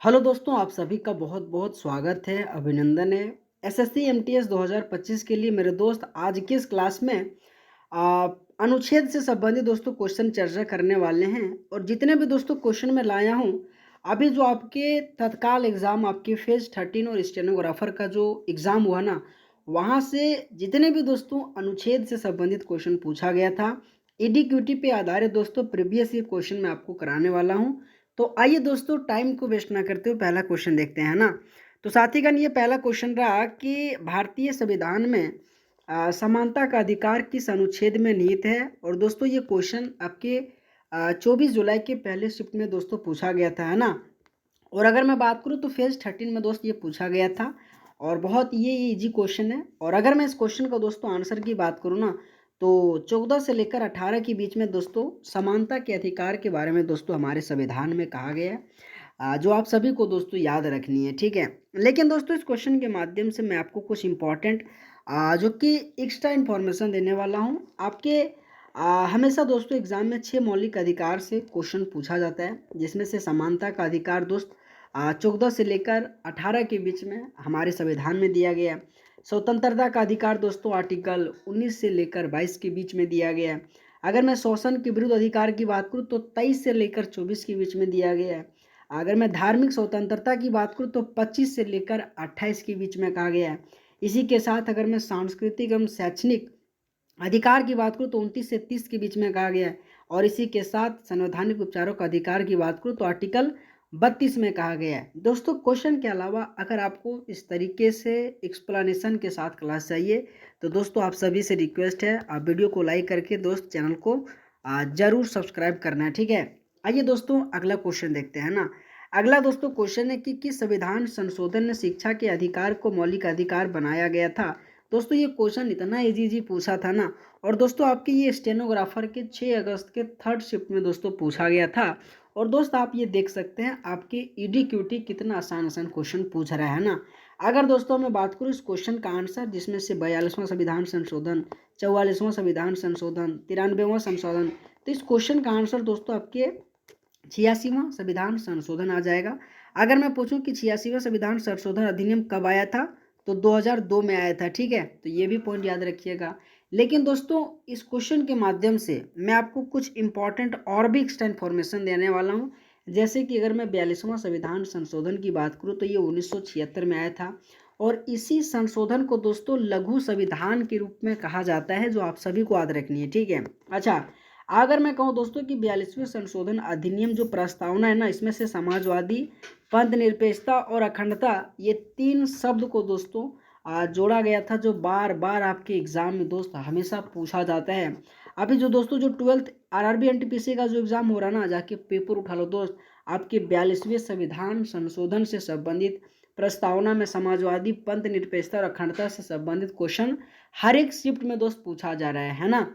Hello दोस्तों, आप सभी का बहुत-बहुत स्वागत है, अभिनंदन है। एसएससी एमटीएस 2025 के लिए मेरे दोस्त आज की इस क्लास में अ, अनुच्छेद से संबंधित दोस्तों क्वेश्चन चर्चा करने वाले हैं और जितने भी दोस्तों क्वेश्चन मैं लाया हूँ, अभी जो आपके तत्काल एग्ज़ाम आपके फेज़ 13 और स्टेनोग्राफर का जो एग्ज़ाम हुआ ना, वहाँ से जितने भी दोस्तों अनुच्छेद से संबंधित क्वेश्चन पूछा गया था, ईडीक्यूटी पे आधारित दोस्तों प्रीवियस ईयर क्वेश्चन मैं आपको कराने वाला हूँ। तो आइए दोस्तों टाइम को वेस्ट ना करते हुए पहला क्वेश्चन देखते हैं, है ना? तो साथीगण ये पहला क्वेश्चन रहा कि भारतीय संविधान में समानता का अधिकार किस अनुच्छेद में निहित है? और दोस्तों ये क्वेश्चन आपके 24 जुलाई के पहले शिफ्ट में दोस्तों पूछा गया था, है ना? और अगर मैं बात करूँ तो फेज़ 13 में दोस्त ये पूछा गया था और बहुत ये ईज़ी क्वेश्चन है। और अगर मैं इस क्वेश्चन का दोस्तों आंसर की बात करूँ ना, तो 14 से लेकर 18 के बीच में दोस्तों समानता के अधिकार के बारे में दोस्तों हमारे संविधान में कहा गया है। जो आप सभी को दोस्तों याद रखनी है, ठीक है? लेकिन दोस्तों इस क्वेश्चन के माध्यम से मैं आपको कुछ इम्पोर्टेंट जो कि एक्स्ट्रा इन्फॉर्मेशन देने वाला हूँ। आपके हमेशा दोस्तों एग्ज़ाम में 6 मौलिक अधिकार से क्वेश्चन पूछा जाता है, जिसमें से समानता का अधिकार दोस्त 14 से लेकर 18 के बीच में हमारे संविधान में दिया गया है। स्वतंत्रता का अधिकार दोस्तों आर्टिकल 19 से लेकर 22 के बीच में दिया गया है। अगर मैं शोषण के विरुद्ध अधिकार की बात करूँ तो 23 से लेकर 24 के बीच में दिया गया है। अगर मैं धार्मिक स्वतंत्रता की बात करूँ तो 25 से लेकर 28 के बीच में कहा गया है। इसी के साथ अगर मैं सांस्कृतिक एवं शैक्षणिक अधिकार की बात करूँ तो 29 से 30 के बीच में कहा गया है। और इसी के साथ संवैधानिक उपचारों का अधिकार की बात करूँ तो आर्टिकल 32 में कहा गया है। दोस्तों क्वेश्चन के अलावा अगर आपको इस तरीके से एक्सप्लेनेशन के साथ क्लास चाहिए तो दोस्तों आप सभी से रिक्वेस्ट है, आप वीडियो को लाइक करके दोस्त चैनल को ज़रूर सब्सक्राइब करना है, ठीक है? आइए दोस्तों अगला क्वेश्चन देखते हैं ना। अगला दोस्तों क्वेश्चन है कि किस संविधान संशोधन ने शिक्षा के अधिकार को मौलिक अधिकार बनाया गया था? दोस्तों ये क्वेश्चन इतना इजी पूछा था ना। और दोस्तों आपके ये स्टेनोग्राफर के 6 अगस्त के थर्ड शिफ्ट में दोस्तों पूछा गया था। और दोस्त आप ये देख सकते हैं आपके ईडीक्यूटी कितना आसान आसान क्वेश्चन पूछ रहा है ना। अगर दोस्तों मैं बात करूँ इस क्वेश्चन का आंसर, जिसमें से 42वां संविधान संशोधन, 44वां संविधान संशोधन, 93वां संशोधन, तो इस क्वेश्चन का आंसर दोस्तों आपके 86वां संविधान संशोधन आ जाएगा। अगर मैं पूछूं कि 86वां संविधान संशोधन अधिनियम कब आया था, तो 2002 में आया था, ठीक है? तो ये भी पॉइंट याद रखिएगा। लेकिन दोस्तों इस क्वेश्चन के माध्यम से मैं आपको कुछ इंपॉर्टेंट और भी एक्स्ट्रा इन्फॉर्मेशन देने वाला हूँ। जैसे कि अगर मैं 42वां संविधान संशोधन की बात करूँ तो ये 1976 में आया था। और इसी संशोधन को दोस्तों लघु संविधान के रूप में कहा जाता है, जो आप सभी को याद रखनी है, ठीक है? अच्छा, अगर मैं कहूँ दोस्तों कि 42वें संशोधन अधिनियम जो प्रस्तावना है ना, इसमें से समाजवादी, पंथ निरपेक्षता और अखंडता, ये 3 शब्द को दोस्तों जोड़ा गया था, जो बार बार आपके एग्जाम में दोस्त हमेशा पूछा जाता है। अभी जो दोस्तों जो 12th आरआरबी एनटीपीसी का जो एग्जाम हो रहा ना, जाके पेपर उठा लो दोस्त। आपके 42वें संविधान संशोधन से संबंधित प्रस्तावना में समाजवादी, पंथ निरपेक्षता और अखंडता से संबंधित क्वेश्चन हर एक शिफ्ट में दोस्त पूछा जा रहा है ना।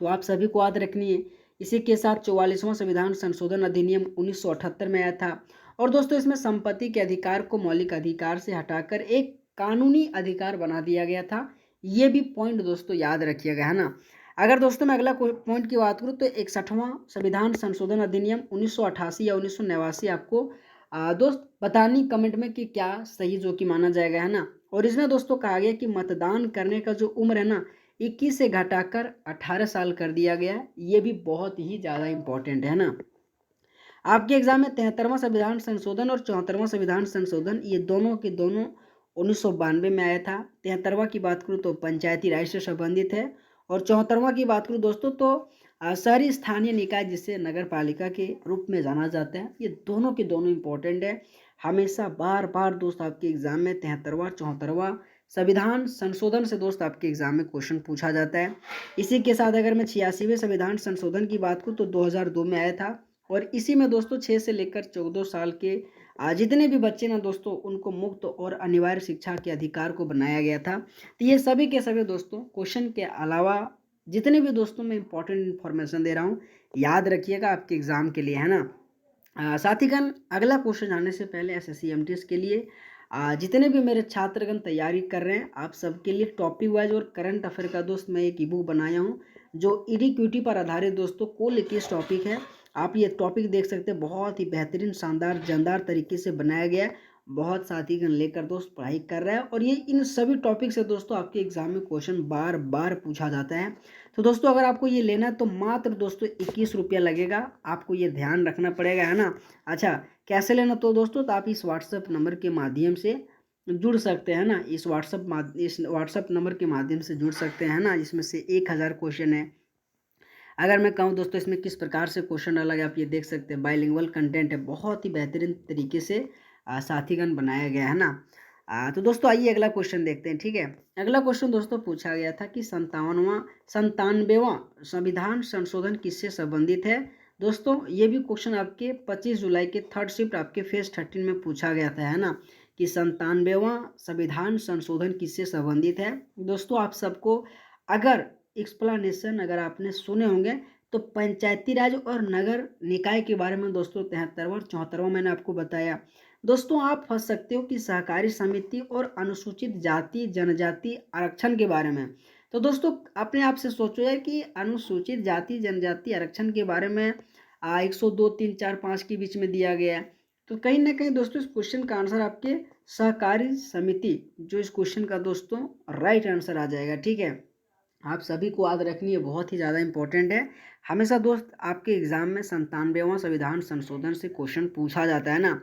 तो आप सभी को याद रखनी है। इसी के साथ 44वां संविधान संशोधन अधिनियम 1978 में आया था। और दोस्तों इसमें संपत्ति के अधिकार को मौलिक अधिकार से हटाकर एक कानूनी अधिकार बना दिया गया था। ये भी पॉइंट दोस्तों याद रखिएगा, है ना। अगर दोस्तों मैं अगला पॉइंट की बात करूँ तो 61वां संविधान संशोधन अधिनियम 1988 या 1989 आपको दोस्त बतानी कमेंट में कि क्या सही जो कि माना जाएगा, है ना। और इसमें दोस्तों कहा गया कि मतदान करने का जो उम्र है ना, 21 से घटाकर 18 साल कर दिया गया है। ये भी बहुत ही ज़्यादा इम्पोर्टेंट है ना। आपके एग्जाम में 73वां संविधान संशोधन और 74वां संविधान संशोधन, ये दोनों के दोनों 1992 में आया था। 73वां की बात करूँ तो पंचायती राज से संबंधित है। और 74वां की बात करूँ दोस्तों तो शहरी स्थानीय निकाय, जिसे नगर पालिका के रूप में जाना जाता है। ये दोनों के दोनों इम्पोर्टेंट है। हमेशा बार बार दोस्त आपके एग्जाम में 73वां 74वां संविधान संशोधन से दोस्त आपके एग्जाम में क्वेश्चन पूछा जाता है। इसी के साथ अगर मैं 86वें संविधान संशोधन की बात करूँ तो 2002 में आया था। और इसी में दोस्तों 6 से लेकर 14 साल के जितने भी बच्चे ना दोस्तों, उनको मुफ्त और अनिवार्य शिक्षा के अधिकार को बनाया गया था। तो ये सभी के सभी दोस्तों क्वेश्चन के अलावा जितने भी दोस्तों मैं इंपॉर्टेंट इन्फॉर्मेशन दे रहा हूँ, याद रखिएगा आपके एग्जाम के लिए, है ना। साथीगण अगला क्वेश्चन जानने से पहले एसएससी एमटीएस के लिए जितने भी मेरे छात्रगण तैयारी कर रहे हैं, आप सबके लिए टॉपिक वाइज और करंट अफेयर का दोस्त मैं एक ई बुक बनाया हूँ, जो ईडीक्यूटी पर आधारित दोस्तों कुल 21 टॉपिक है। आप ये टॉपिक देख सकते हैं, बहुत ही बेहतरीन, शानदार, जानदार तरीके से बनाया गया है। बहुत साथीगण लेकर दोस्त पढ़ाई कर रहे हैं और ये इन सभी टॉपिक से दोस्तों आपके एग्जाम में क्वेश्चन बार बार पूछा जाता है। तो दोस्तों अगर आपको ये लेना है तो मात्र दोस्तों 21 रुपया लगेगा, आपको ये ध्यान रखना पड़ेगा, है ना। अच्छा, कैसे लेना, तो दोस्तों तो आप इस व्हाट्सएप नंबर के माध्यम से जुड़ सकते हैं ना, इस व्हाट्सएप नंबर के माध्यम से जुड़ सकते हैं ना, इसमें से 1000 क्वेश्चन है। अगर मैं कहूँ दोस्तों इसमें किस प्रकार से क्वेश्चन डाला गया, आप ये देख सकते हैं, बाइलिंगुअल कंटेंट है, बहुत ही बेहतरीन तरीके से साथीगण बनाया गया है ना। तो दोस्तों आइए अगला क्वेश्चन देखते हैं, ठीक है। अगला क्वेश्चन दोस्तों पूछा गया था कि 97वां संविधान संशोधन किससे संबंधित है। दोस्तों ये भी क्वेश्चन आपके 25 जुलाई के थर्ड शिफ्ट आपके फेज 13 में पूछा गया था, है ना, कि 97वां संविधान संशोधन किससे संबंधित है। दोस्तों आप सबको अगर एक्सप्लेनेशन अगर आपने सुने होंगे तो पंचायती राज और नगर निकाय के बारे में दोस्तों 73वां और 74वां मैंने आपको बताया। दोस्तों आप फंस सकते हो कि सहकारी समिति और अनुसूचित जाति जनजाति आरक्षण के बारे में। तो दोस्तों अपने आप से सोचो यार कि अनुसूचित जाति जनजाति आरक्षण के बारे में 102, 3, 4, 5 के बीच में दिया गया है। तो कहीं ना कहीं दोस्तों इस क्वेश्चन का आंसर आपके सहकारी समिति जो इस क्वेश्चन का दोस्तों राइट आंसर आ जाएगा, ठीक है। आप सभी को याद रखनी है, बहुत ही ज़्यादा इंपॉर्टेंट है। हमेशा दोस्त आपके एग्जाम में 97वां संविधान संशोधन से क्वेश्चन पूछा जाता है ना।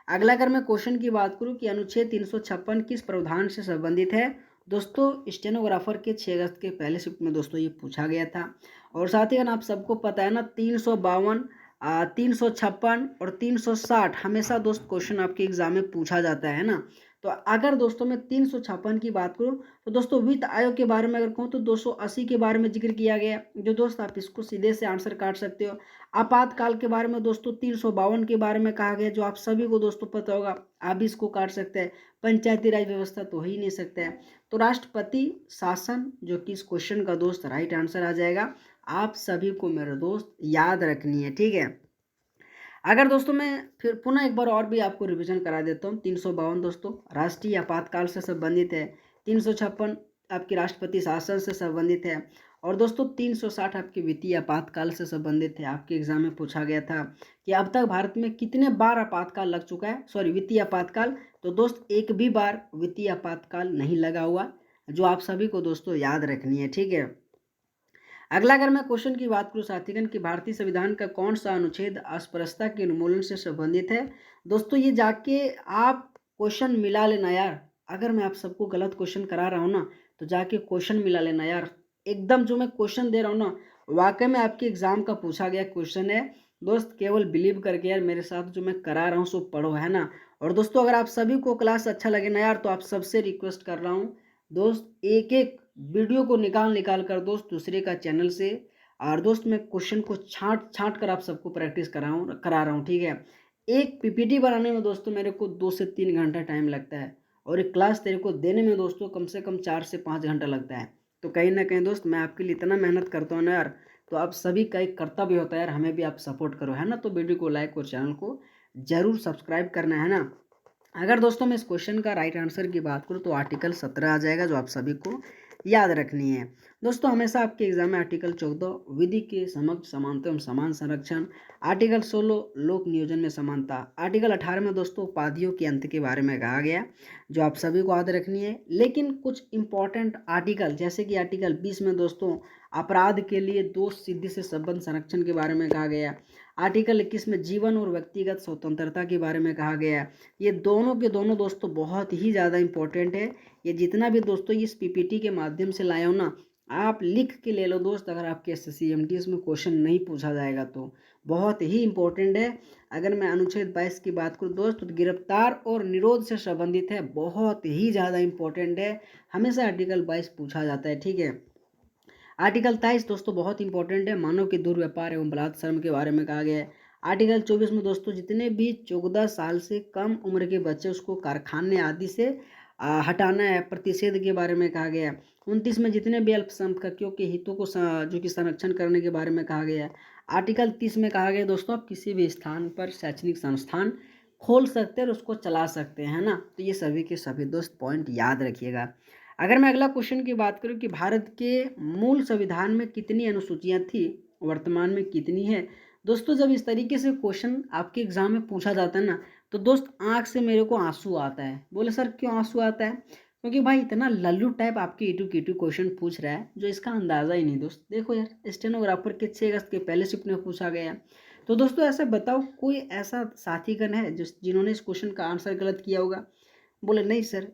अगला अगर मैं क्वेश्चन की बात करूं कि अनुच्छेद 356 किस प्रावधान से संबंधित है। दोस्तों स्टेनोग्राफर के 6 अगस्त के पहले शिफ्ट में दोस्तों ये पूछा गया था। और साथ ही अगर आप सबको पता है ना 352, 356 और 360 हमेशा दोस्त क्वेश्चन आपके एग्जाम में पूछा जाता है ना। तो अगर दोस्तों मैं 356 की बात करूं तो दोस्तों वित्त आयोग के बारे में अगर कहूँ तो 280 के बारे में जिक्र किया गया, जो दोस्त आप इसको सीधे से आंसर काट सकते हो। आपातकाल के बारे में दोस्तों 352 के बारे में कहा गया, जो आप सभी को दोस्तों पता होगा, आप भी इसको काट सकते हैं। पंचायती राज व्यवस्था तो हो ही नहीं सकता है। तो राष्ट्रपति शासन जो कि इस क्वेश्चन का दोस्त राइट आंसर आ जाएगा। आप सभी को मेरे दोस्त याद रखनी है, ठीक है। अगर दोस्तों मैं फिर पुनः एक बार और भी आपको रिवीजन करा देता हूँ। 352 दोस्तों राष्ट्रीय आपातकाल से संबंधित है। 356 आपके राष्ट्रपति शासन से संबंधित है। और दोस्तों 360 आपके वित्तीय आपातकाल से संबंधित है। आपके एग्जाम में पूछा गया था कि अब तक भारत में कितने बार आपातकाल लग चुका है, सॉरी वित्तीय आपातकाल। तो दोस्त एक भी बार वित्तीय आपातकाल नहीं लगा हुआ, जो आप सभी को दोस्तों याद रखनी है, ठीक है। अगला अगर मैं क्वेश्चन की बात करूं साथीगण कि भारतीय संविधान का कौन सा अनुच्छेद अस्पृश्यता के उन्मूलन से संबंधित है। दोस्तों ये जाके आप क्वेश्चन मिला लेना यार, अगर मैं आप सबको गलत क्वेश्चन करा रहा हूँ ना तो जाके क्वेश्चन मिला लेना यार। एकदम जो मैं क्वेश्चन दे रहा हूँ ना वाकई में आपके एग्जाम का पूछा गया क्वेश्चन है दोस्त, केवल बिलीव करके यार मेरे साथ जो मैं करा रहा हूँ सो पढ़ो, है ना। और दोस्तों अगर आप सभी को क्लास अच्छा लगे ना यार तो आप सबसे रिक्वेस्ट कर रहा हूँ दोस्त, एक एक वीडियो को निकाल निकाल कर दोस्त दूसरे का चैनल से, और दोस्त मैं क्वेश्चन को छांट छांट कर आप सबको प्रैक्टिस करा रहा हूँ, ठीक है। एक पीपीटी बनाने में दोस्तों मेरे को 2 से 3 घंटा टाइम लगता है और एक क्लास तेरे को देने में दोस्तों कम से कम 4 से 5 घंटा लगता है। तो कहीं ना कहीं दोस्त मैं आपके लिए इतना मेहनत करता हूँ ना यार, तो आप सभी का एक कर्तव्य होता है यार, हमें भी आप सपोर्ट करो, है ना। तो वीडियो को लाइक और चैनल को जरूर सब्सक्राइब करना है ना। अगर दोस्तों मैं इस क्वेश्चन का राइट आंसर की बात करूं तो आर्टिकल 17 आ जाएगा, जो आप सभी को याद रखनी है। दोस्तों हमेशा आपके एग्जाम में आर्टिकल 14 विधि के समक्ष समानता एवं समान संरक्षण, आर्टिकल 16 लोक नियोजन में समानता, आर्टिकल 18 में दोस्तों उपाधियों के अंत के बारे में कहा गया, जो आप सभी को याद रखनी है। लेकिन कुछ इंपॉर्टेंट आर्टिकल जैसे कि आर्टिकल 20 में दोस्तों अपराध के लिए दोष सिद्धि से संबंध संरक्षण के बारे में कहा गया। आर्टिकल 21 में जीवन और व्यक्तिगत स्वतंत्रता के बारे में कहा गया। ये दोनों के दोनों दोस्तों बहुत ही ज़्यादा इंपॉर्टेंट है। ये जितना भी दोस्तों इस पीपीटी के माध्यम से लाया हो ना, आप लिख के ले लो दोस्त, अगर आपके एसएससी एमटीएस में क्वेश्चन नहीं पूछा जाएगा तो बहुत ही इंपॉर्टेंट है। अगर मैं अनुच्छेद 22 की बात करूँ दोस्त तो गिरफ्तार और निरोध से संबंधित है, बहुत ही ज़्यादा इंपॉर्टेंट है, हमेशा आर्टिकल 22 पूछा जाता है, ठीक है। आर्टिकल 23 दोस्तों बहुत इंपॉर्टेंट है, मानव के दुर्व्यापार एवं बलात्कार के बारे में कहा गया है। आर्टिकल 24 में दोस्तों जितने भी 14 साल से कम उम्र के बच्चे उसको कारखाने आदि से हटाना है, प्रतिषेध के बारे में कहा गया है। 29 में जितने भी अल्पसंख्यकों के हितों को जो कि संरक्षण करने के बारे में कहा गया है। आर्टिकल 30 में कहा गया दोस्तों आप किसी भी स्थान पर शैक्षणिक संस्थान खोल सकते हैं और उसको चला सकते हैं, है ना। तो ये सभी के सभी दोस्त पॉइंट याद रखिएगा। अगर मैं अगला क्वेश्चन की बात करूं कि भारत के मूल संविधान में कितनी अनुसूचियां थी, वर्तमान में कितनी है। दोस्तों जब इस तरीके से क्वेश्चन आपके एग्जाम में पूछा जाता है ना, तो दोस्त आंख से मेरे को आंसू आता है। बोले सर क्यों आंसू आता है? क्योंकि भाई इतना लल्लू टाइप आपके ईटू कीटू क्वेश्चन पूछ रहा है जो इसका अंदाजा ही नहीं। दोस्त देखो यार, स्टेनोग्राफर के 6 अगस्त के पहले शिफ्ट में पूछा गया है। तो दोस्तों ऐसा बताओ, कोई ऐसा साथीगण है जिन्होंने इस क्वेश्चन का आंसर गलत किया होगा? बोले नहीं सर,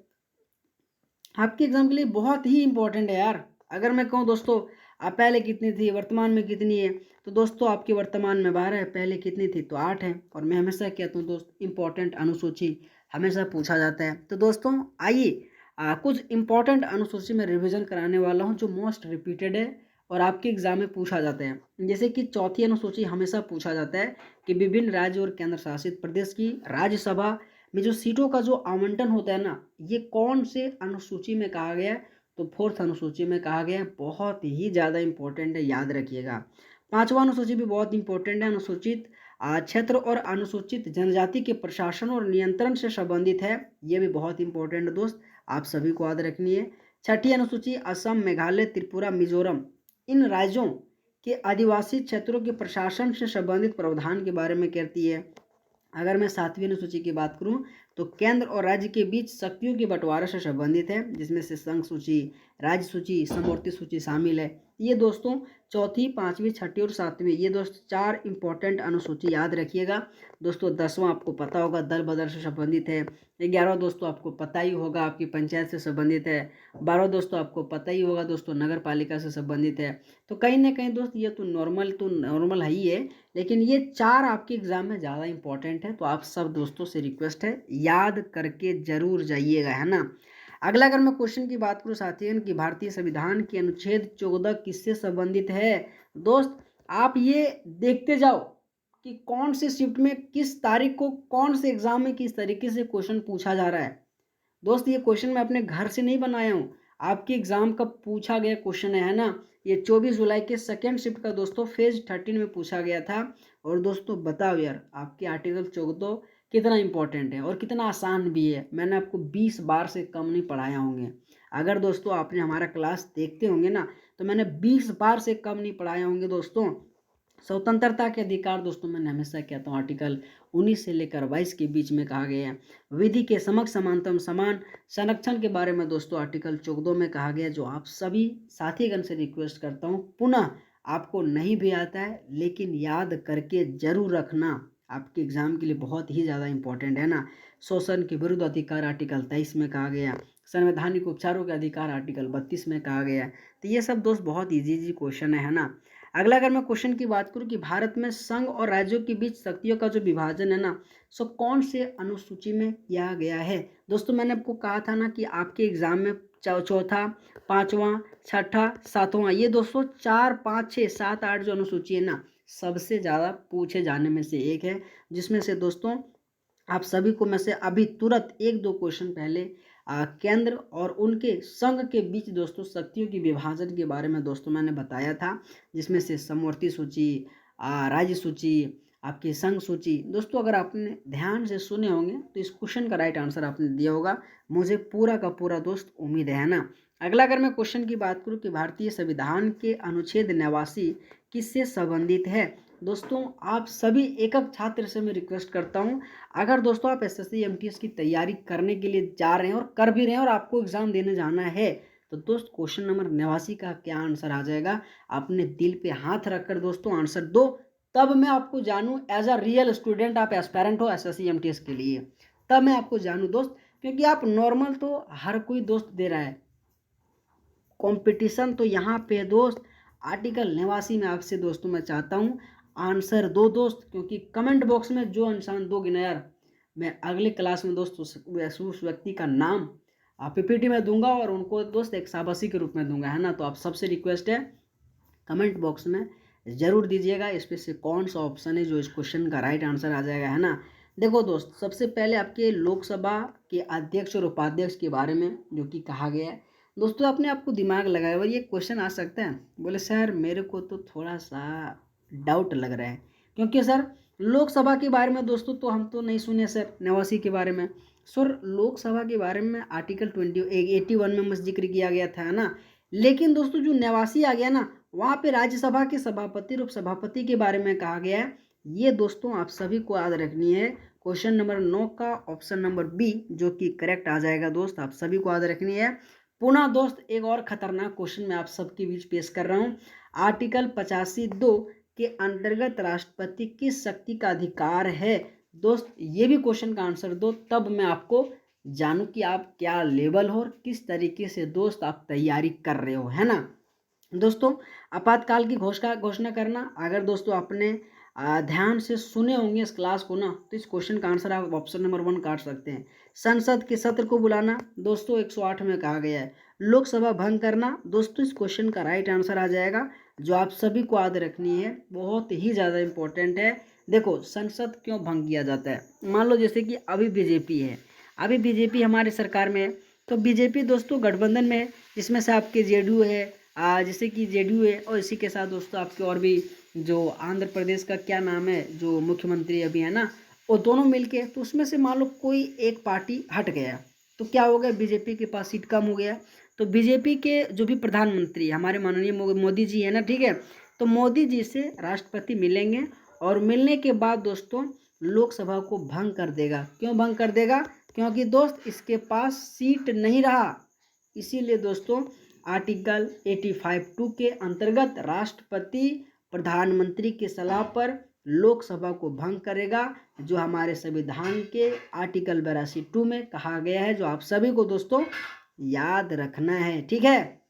आपके एग्जाम के लिए बहुत ही इंपॉर्टेंट है यार। अगर मैं कहूँ दोस्तों, आप पहले कितनी थी, वर्तमान में कितनी है, तो दोस्तों आपके वर्तमान में 12 है, पहले कितनी थी तो 8 है। और मैं हमेशा कहता हूँ दोस्त, इंपॉर्टेंट अनुसूची हमेशा पूछा जाता है। तो दोस्तों आइए कुछ इंपॉर्टेंट अनुसूची में रिवीजन कराने वाला हूँ जो मोस्ट रिपीटेड है और आपके एग्जाम में पूछा जाता है। जैसे कि चौथी अनुसूची हमेशा पूछा जाता है कि विभिन्न राज्य और केंद्र शासित प्रदेश की राज्यसभा में जो सीटों का जो आवंटन होता है ना, ये कौन से अनुसूची में कहा गया है? तो फोर्थ अनुसूची में कहा गया है। बहुत ही ज़्यादा इंपॉर्टेंट है, याद रखिएगा। पांचवा अनुसूची भी बहुत इंपॉर्टेंट है, अनुसूचित क्षेत्र और अनुसूचित जनजाति के प्रशासन और नियंत्रण से संबंधित है। ये भी बहुत इंपॉर्टेंट है दोस्त, आप सभी को याद रखनी है। छठी अनुसूची असम, मेघालय, त्रिपुरा, मिजोरम इन राज्यों के आदिवासी क्षेत्रों के प्रशासन से संबंधित प्रावधान के बारे में कहती है। अगर मैं सातवीं अनुसूची की बात करूं तो केंद्र और राज्य के बीच शक्तियों के बंटवारे से संबंधित है, जिसमें से संघ सूची, राज्य सूची, समवर्ती सूची शामिल है। ये दोस्तों चौथी, पांचवी, छठी और सातवीं, ये दोस्त 4 इंपॉर्टेंट अनुसूची याद रखिएगा। दोस्तों 10वां आपको पता होगा दल बदल से संबंधित है। 11वां दोस्तों आपको पता ही होगा आपकी पंचायत से संबंधित है। 12वां दोस्तों आपको पता ही होगा दोस्तों नगर पालिका से संबंधित है। तो कहीं ना कहीं दोस्त ये तो नॉर्मल है ही है, लेकिन ये 4 आपके एग्जाम में ज़्यादा इंपॉर्टेंट है। तो आप सब दोस्तों से रिक्वेस्ट है, याद करके जरूर जाइएगा, है ना। अगला अगर मैं क्वेश्चन की बात करूं साथियों कि भारतीय संविधान की अनुच्छेद 14 किससे संबंधित है? दोस्त आप ये देखते जाओ कि कौन से शिफ्ट में किस तारीख को कौन से एग्जाम में किस तरीके से क्वेश्चन पूछा जा रहा है। दोस्त ये क्वेश्चन मैं अपने घर से नहीं बनाया हूँ, आपके एग्जाम का पूछा गया क्वेश्चन है ना। ये 24 जुलाई के सेकेंड शिफ्ट का दोस्तों फेज 13 में पूछा गया था। और दोस्तों बताओ यार, आपके आर्टिकल 14 कितना इंपॉर्टेंट है और कितना आसान भी है। मैंने आपको 20 बार से कम नहीं पढ़ाया होंगे। अगर दोस्तों आपने हमारा क्लास देखते होंगे ना, तो मैंने 20 बार से कम नहीं पढ़ाए होंगे दोस्तों। स्वतंत्रता के अधिकार दोस्तों मैंने हमेशा कहता हूँ आर्टिकल 19 से लेकर 22 के बीच में कहा गया है। विधि के समक्ष समानतम समान संरक्षण के बारे में दोस्तों आर्टिकल 14 में कहा गया, जो आप सभी साथीगण से रिक्वेस्ट करता हूँ पुनः आपको नहीं भी आता है लेकिन याद करके जरूर रखना, आपके एग्जाम के लिए बहुत ही ज़्यादा इंपॉर्टेंट है ना। शोषण के विरुद्ध अधिकार आर्टिकल 23 में कहा गया। संवैधानिक उपचारों के अधिकार आर्टिकल 32 में कहा गया। तो ये सब दोस्त बहुत इजी क्वेश्चन है ना। अगला अगर मैं क्वेश्चन की बात करूं कि भारत में संघ और राज्यों के बीच शक्तियों का जो विभाजन है ना, सो कौन से अनुसूची में किया गया है? दोस्तों मैंने आपको कहा था ना कि आपके एग्जाम में चौथा, पांचवा, छठा, सातवां, ये दोस्तों 4, 5, 6, 7, 8 जो अनुसूची है ना, सबसे ज़्यादा पूछे जाने में से एक है। जिसमें से दोस्तों आप सभी को मैं से अभी तुरंत 1-2 क्वेश्चन पहले केंद्र और उनके संघ के बीच दोस्तों शक्तियों की विभाजन के बारे में दोस्तों मैंने बताया था, जिसमें से समवर्ती सूची, राज्य सूची, आपकी संघ सूची। दोस्तों अगर आपने ध्यान से सुने होंगे तो इस क्वेश्चन का राइट आंसर आपने दिया होगा, मुझे पूरा का पूरा दोस्त उम्मीद है ना। अगला अगर मैं क्वेश्चन की बात करूं कि भारतीय संविधान के अनुच्छेद 89 किससे संबंधित है? दोस्तों आप सभी एकक छात्र से मैं रिक्वेस्ट करता हूं, अगर दोस्तों आप एसएससी एमटीएस की तैयारी करने के लिए जा रहे हैं और कर भी रहे हैं और आपको एग्जाम देने जाना है, तो दोस्त क्वेश्चन नंबर 89 का क्या आंसर आ जाएगा? आपने दिल पे हाथ रखकर दोस्तों आंसर दो, तब मैं आपको जानूं एज अ रियल स्टूडेंट, आप एस्पेरेंट हो एसएससी एमटीएस के लिए, तब मैं आपको जानूं दोस्त। क्योंकि आप नॉर्मल तो हर कोई दोस्त दे रहा है, कंपटीशन तो यहाँ पे दोस्त आर्टिकल 89 में आपसे दोस्तों मैं चाहता हूँ आंसर दो दोस्त। क्योंकि कमेंट बॉक्स में जो इंसान दोगे ना यार, मैं अगले क्लास में दोस्त उस व्यक्ति का नाम पीपीटी में दूंगा और उनको दोस्त एक शाबाशी के रूप में दूंगा, है ना। तो आप सबसे रिक्वेस्ट है कमेंट बॉक्स में ज़रूर दीजिएगा इसमें से कौन सा ऑप्शन है जो इस क्वेश्चन का राइट आंसर आ जाएगा, है ना। देखो दोस्त सबसे पहले आपके लोकसभा के अध्यक्ष और उपाध्यक्ष के बारे में जो कि कहा गया है। दोस्तों आपने आपको दिमाग लगाया हुआ ये क्वेश्चन आ सकता है? बोले सर मेरे को तो थोड़ा सा डाउट लग रहा है, क्योंकि सर लोकसभा के बारे में दोस्तों तो हम तो नहीं सुने सर 89 के बारे में। सर लोकसभा के बारे में आर्टिकल 81 में जिक्र किया गया था, है ना। लेकिन दोस्तों जो 89 आ गया ना, वहाँ पे राज्यसभा के सभापति और उपसभापति के बारे में कहा गया है। ये दोस्तों आप सभी को याद रखनी है। क्वेश्चन नंबर 9 का ऑप्शन नंबर बी जो कि करेक्ट आ जाएगा दोस्त, आप सभी को याद रखनी है। पुनः दोस्त एक और खतरनाक क्वेश्चन मैं आप सबके बीच पेश कर रहा हूँ। आर्टिकल 85(2) के अंतर्गत राष्ट्रपति किस शक्ति का अधिकार है? दोस्त ये भी क्वेश्चन का आंसर दो, तब मैं आपको जानूं कि आप क्या लेवल हो और किस तरीके से दोस्त आप तैयारी कर रहे हो, है ना। दोस्तों आपातकाल की घोषणा करना, अगर दोस्तों आपने ध्यान से सुने होंगे इस क्लास को ना, तो इस क्वेश्चन का आंसर आप ऑप्शन नंबर 1 काट सकते हैं। संसद के सत्र को बुलाना दोस्तों 108 में कहा गया है। लोकसभा भंग करना दोस्तों इस क्वेश्चन का राइट आंसर आ जाएगा, जो आप सभी को याद रखनी है, बहुत ही ज़्यादा इंपॉर्टेंट है। देखो संसद क्यों भंग किया जाता है, मान लो जैसे कि अभी बीजेपी है, अभी बीजेपी हमारी सरकार में है, तो बीजेपी दोस्तों गठबंधन में है, जिसमें से आपके जेडीयू है, जैसे कि जेडीयू है, और इसी के साथ दोस्तों आपके और भी जो आंध्र प्रदेश का क्या नाम है जो मुख्यमंत्री अभी है ना, वो दोनों मिलके, तो उसमें से मान लो कोई एक पार्टी हट गया, तो क्या हो गया, बीजेपी के पास सीट कम हो गया। तो बीजेपी के जो भी प्रधानमंत्री हमारे माननीय मोदी जी है ना, ठीक है, तो मोदी जी से राष्ट्रपति मिलेंगे और मिलने के बाद दोस्तों लोकसभा को भंग कर देगा। क्यों भंग कर देगा? क्योंकि दोस्त इसके पास सीट नहीं रहा। इसीलिए दोस्तों आर्टिकल 85(2) के अंतर्गत राष्ट्रपति प्रधानमंत्री की सलाह पर लोकसभा को भंग करेगा, जो हमारे संविधान के आर्टिकल 82 में कहा गया है, जो आप सभी को दोस्तों याद रखना है। ठीक है,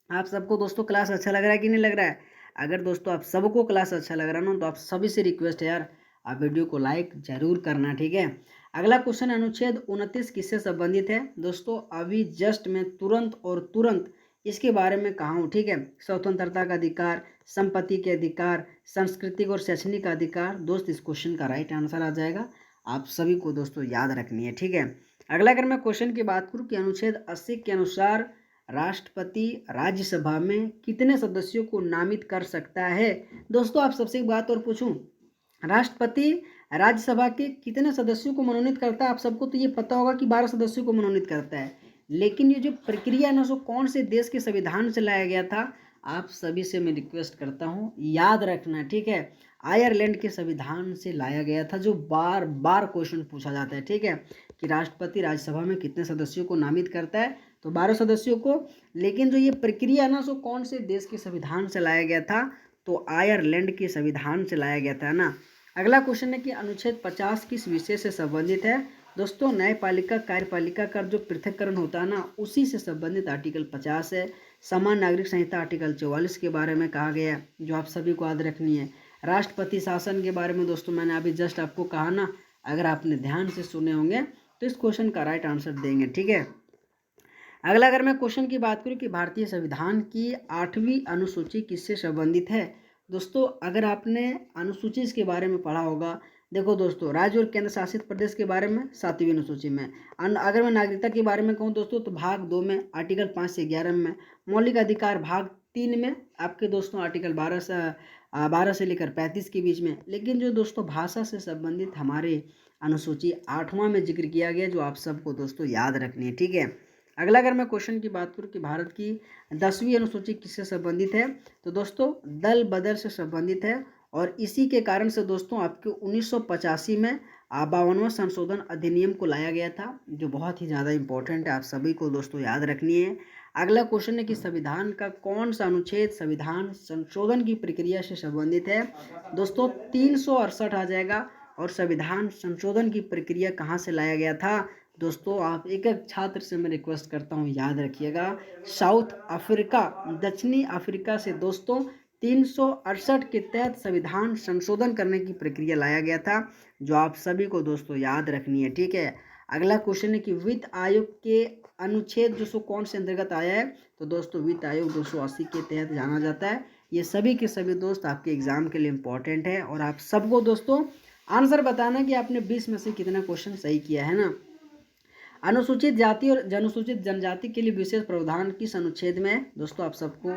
आप सबको दोस्तों क्लास अच्छा लग रहा है कि नहीं लग रहा है? अगर दोस्तों आप सबको क्लास अच्छा लग रहा है ना, तो आप सभी से रिक्वेस्ट है यार, आप वीडियो को लाइक जरूर करना। ठीक है, अगला क्वेश्चन अनुच्छेद 29 किससे संबंधित है? दोस्तों अभी जस्ट मैं तुरंत इसके बारे में कहा हूँ। ठीक है, स्वतंत्रता का अधिकार, संपत्ति के अधिकार, सांस्कृतिक और शैक्षणिक अधिकार। दोस्त इस क्वेश्चन का राइट आंसर आ जाएगा, आप सभी को दोस्तों याद रखनी है। ठीक है, अगला अगर मैं क्वेश्चन की बात करूँ कि अनुच्छेद 80 के अनुसार राष्ट्रपति राज्यसभा में कितने सदस्यों को नामित कर सकता है? दोस्तों आप सबसे एक बात और पूछूं, राष्ट्रपति राज्यसभा के कितने सदस्यों को मनोनीत करता है? आप सबको तो ये पता होगा कि 12 सदस्यों को मनोनीत करता है, लेकिन ये जो प्रक्रिया है ना, कौन से देश के संविधान से लाया गया था? आप सभी से मैं रिक्वेस्ट करता हूँ याद रखना। ठीक है, आयरलैंड के संविधान से लाया गया था, जो बार बार क्वेश्चन पूछा जाता है। ठीक है, कि राष्ट्रपति राज्यसभा में कितने सदस्यों को नामित करता है? तो 12 सदस्यों को। लेकिन जो ये प्रक्रिया है ना, कौन से देश के संविधान से लाया गया था? तो आयरलैंड के संविधान से लाया गया था ना। अगला क्वेश्चन है कि अनुच्छेद 50 किस विषय से संबंधित है? दोस्तों न्यायपालिका कार्यपालिका का जो पृथक्करण होता है ना, उसी से संबंधित आर्टिकल 50 है। समान नागरिक संहिता आर्टिकल 44 के बारे में कहा गया है, जो आप सभी को याद रखनी है। राष्ट्रपति शासन के बारे में दोस्तों मैंने अभी जस्ट आपको कहा ना, अगर आपने ध्यान से सुने होंगे तो इस क्वेश्चन का राइट आंसर देंगे। ठीक है, अगला अगर मैं क्वेश्चन की बात करूं कि भारतीय संविधान की 8वीं अनुसूची किससे संबंधित है? दोस्तों अगर आपने अनुसूची के बारे में पढ़ा होगा, देखो दोस्तों राज्य और केंद्र शासित प्रदेश के बारे में 7वीं अनुसूची में, अगर मैं नागरिकता के बारे में कहूँ दोस्तों तो भाग 2 में आर्टिकल 5 से 11 में, मौलिक अधिकार भाग 3 में आपके दोस्तों आर्टिकल 12 से लेकर 35 के बीच में। लेकिन जो दोस्तों भाषा से संबंधित हमारे अनुसूची 8वां में जिक्र किया गया, जो आप सबको दोस्तों याद रखनी है। ठीक है, अगला अगर मैं क्वेश्चन की बात करूं कि भारत की 10वीं अनुसूची किससे संबंधित है? तो दोस्तों दल बदल से संबंधित है, और इसी के कारण से दोस्तों आपके 1985 में 52वां संशोधन अधिनियम को लाया गया था, जो बहुत ही ज़्यादा इंपॉर्टेंट है, आप सभी को दोस्तों याद रखनी है। अगला क्वेश्चन है कि संविधान का कौन सा अनुच्छेद संविधान संशोधन की प्रक्रिया से संबंधित है? दोस्तों 368 आ जाएगा। और संविधान संशोधन की प्रक्रिया कहाँ से लाया गया था? दोस्तों आप एक एक छात्र से मैं रिक्वेस्ट करता हूँ याद रखिएगा, साउथ अफ्रीका, दक्षिणी अफ्रीका से दोस्तों 368 के तहत संविधान संशोधन करने की प्रक्रिया लाया गया था, जो आप सभी को दोस्तों याद रखनी है। ठीक है, अगला क्वेश्चन है कि वित्त आयोग के अनुच्छेद जो कौन से अंतर्गत आया है? तो दोस्तों वित्त आयोग 280 के तहत जाना जाता है। ये सभी के सभी दोस्त आपके एग्जाम के लिए इम्पोर्टेंट है, और आप सबको दोस्तों आंसर बताना कि आपने 20 में से कितना क्वेश्चन सही किया है ना। अनुसूचित जाति और अनुसूचित जनजाति के लिए विशेष प्रावधान किस अनुच्छेद में है? दोस्तों आप सबको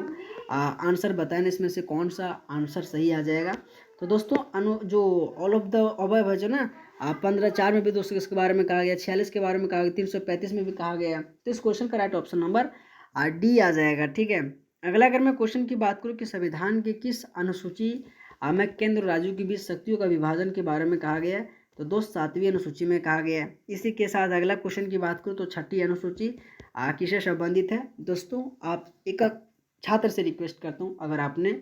आंसर बताना, इसमें से कौन सा आंसर सही आ जाएगा। तो दोस्तों जो ऑल ऑफ द अबव है जो ना 15(4) में भी दोस्तों इसके बारे में कहा गया, 46 के बारे में कहा गया, 335 में भी कहा गया। तो इस क्वेश्चन का राइट ऑप्शन नंबर डी आ जाएगा। ठीक है, अगला अगर मैं क्वेश्चन की बात करूँ कि संविधान के किस अनुसूची में केंद्र और राज्यों के बीच शक्तियों का विभाजन के बारे में कहा गया है, तो दोस्त 7वीं अनुसूची में कहा गया है। इसी के साथ अगला क्वेश्चन की बात करूँ तो 6ठी अनुसूची किससे संबंधित है। दोस्तों आप एक छात्र से रिक्वेस्ट करता हूँ, अगर आपने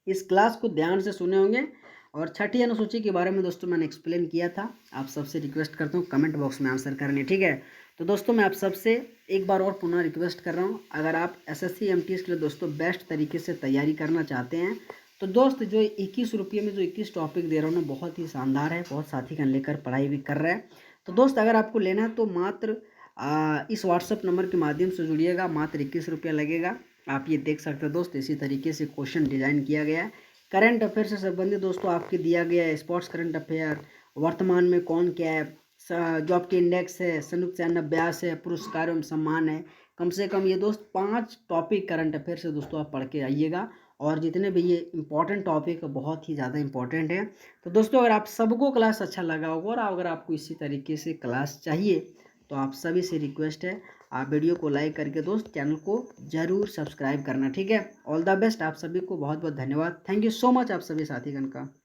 इस क्लास को ध्यान से सुने होंगे और 6ठी अनुसूची के बारे में दोस्तों मैंने एक्सप्लेन किया था, आप सबसे रिक्वेस्ट करता हूँ कमेंट बॉक्स में आंसर करने, ठीक है। तो दोस्तों मैं आप सबसे एक बार और पुनः रिक्वेस्ट कर रहा हूँ, अगर आप एसएससी एमटीएस के लिए दोस्तों बेस्ट तरीके से तैयारी करना चाहते हैं तो दोस्त जो 21 रुपये में जो 21 टॉपिक दे रहा हूँ ना, बहुत ही शानदार है, बहुत साथी का लेकर पढ़ाई भी कर रहे हैं। तो दोस्त अगर आपको लेना है तो मात्र इस व्हाट्सअप नंबर के माध्यम से जुड़िएगा, मात्र 21 रुपया लगेगा। आप ये देख सकते हैं दोस्त, इसी तरीके से क्वेश्चन डिजाइन किया गया है। करंट अफेयर से संबंधित दोस्तों आपके दिया गया है स्पोर्ट्स करंट अफेयर, वर्तमान में कौन क्या है, जो आपके इंडेक्स है, संयुक्त सैन्य अभ्यास है, पुरस्कार एवं सम्मान है, कम से कम ये दोस्त 5 टॉपिक करंट अफेयर से दोस्तों आप पढ़ के आइएगा। और जितने भी ये इंपॉर्टेंट टॉपिक है बहुत ही ज़्यादा इंपॉर्टेंट है। तो दोस्तों अगर आप सबको क्लास अच्छा लगा होगा और अगर आपको इसी तरीके से क्लास चाहिए तो आप सभी से रिक्वेस्ट है, आप वीडियो को लाइक करके दोस्त चैनल को जरूर सब्सक्राइब करना, ठीक है। ऑल द बेस्ट, आप सभी को बहुत बहुत धन्यवाद। थैंक यू सो मच आप सभी साथीगण का।